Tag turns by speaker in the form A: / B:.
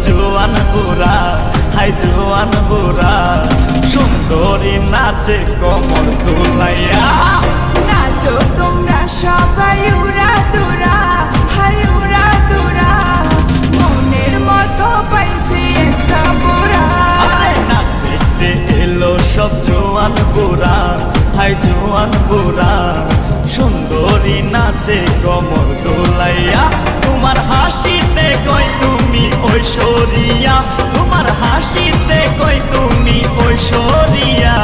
A: জোয়ান বুড়া, হাই জোয়ান বুড়া, সুন্দরী নাচে কমর দুলাইয়া।
B: নাচো তোমরা সবাই উড়া দুরা, হাই উড়া দুরা, মনের মতো পাইছে একটা বুড়া।
A: নাচ দেখতে এলো সব জোয়ান বুড়া, হাই জোয়ান বুড়া, সুন্দরী নাচে কমর দোলাইয়া। তোমার হাসিতে কই তুমি ঐশ্বরিয়া, তোমার হাসিতে কই তুমি ঐশ্বরিয়া।